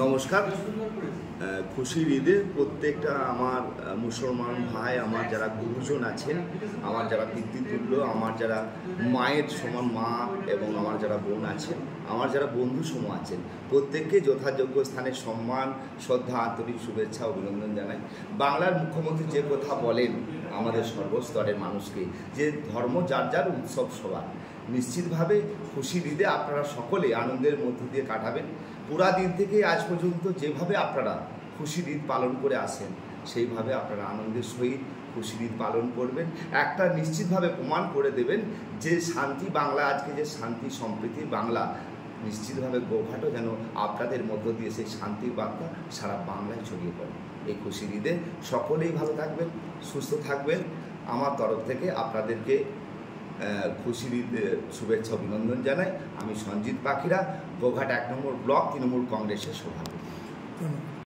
নমস্কার। খুশির ঈদে প্রত্যেকটা আমার মুসলমান ভাই, আমার যারা গুরুজন আছেন, আমার যারা পিতৃতুল্য, আমার যারা মায়ের সমান মা এবং আমার যারা বোন আছেন, আমার যারা বন্ধু সম আছেন, প্রত্যেককে যথাযোগ্য স্থানে সম্মান, শ্রদ্ধা, আন্তরিক শুভেচ্ছা, অভিনন্দন জানাই। বাংলার মুখ্যমন্ত্রী যে কথা বলেন আমাদের সর্বস্তরের মানুষকে, যে ধর্ম যার যার, উৎসব সবার, নিশ্চিতভাবে খুশির ঈদে আপনারা সকলে আনন্দের মধ্য দিয়ে কাটাবেন। পুরা দিন থেকে আজ পর্যন্ত যেভাবে আপনারা খুশির ঈদ পালন করে আসেন, সেইভাবে আপনারা আনন্দের সহিত খুশির ঈদ পালন করবেন। একটা নিশ্চিতভাবে প্রমাণ করে দেবেন যে শান্তি বাংলা, আজকে যে শান্তি সম্প্রীতির বাংলা, নিশ্চিতভাবে গোঘাটও যেন আপনাদের মধ্য দিয়ে সেই শান্তির বার্তা সারা বাংলায় ছড়িয়ে পড়ে। এই খুশির ঈদে সকলেই ভালো থাকবেন, সুস্থ থাকবেন। আমার তরফ থেকে আপনাদেরকে খুশির ঈদের শুভেচ্ছা, অভিনন্দন জানাই। আমি সঞ্জিত পাখিরা, গোঘাট 1 নম্বর ব্লক তৃণমূল কংগ্রেসের সভাপতি।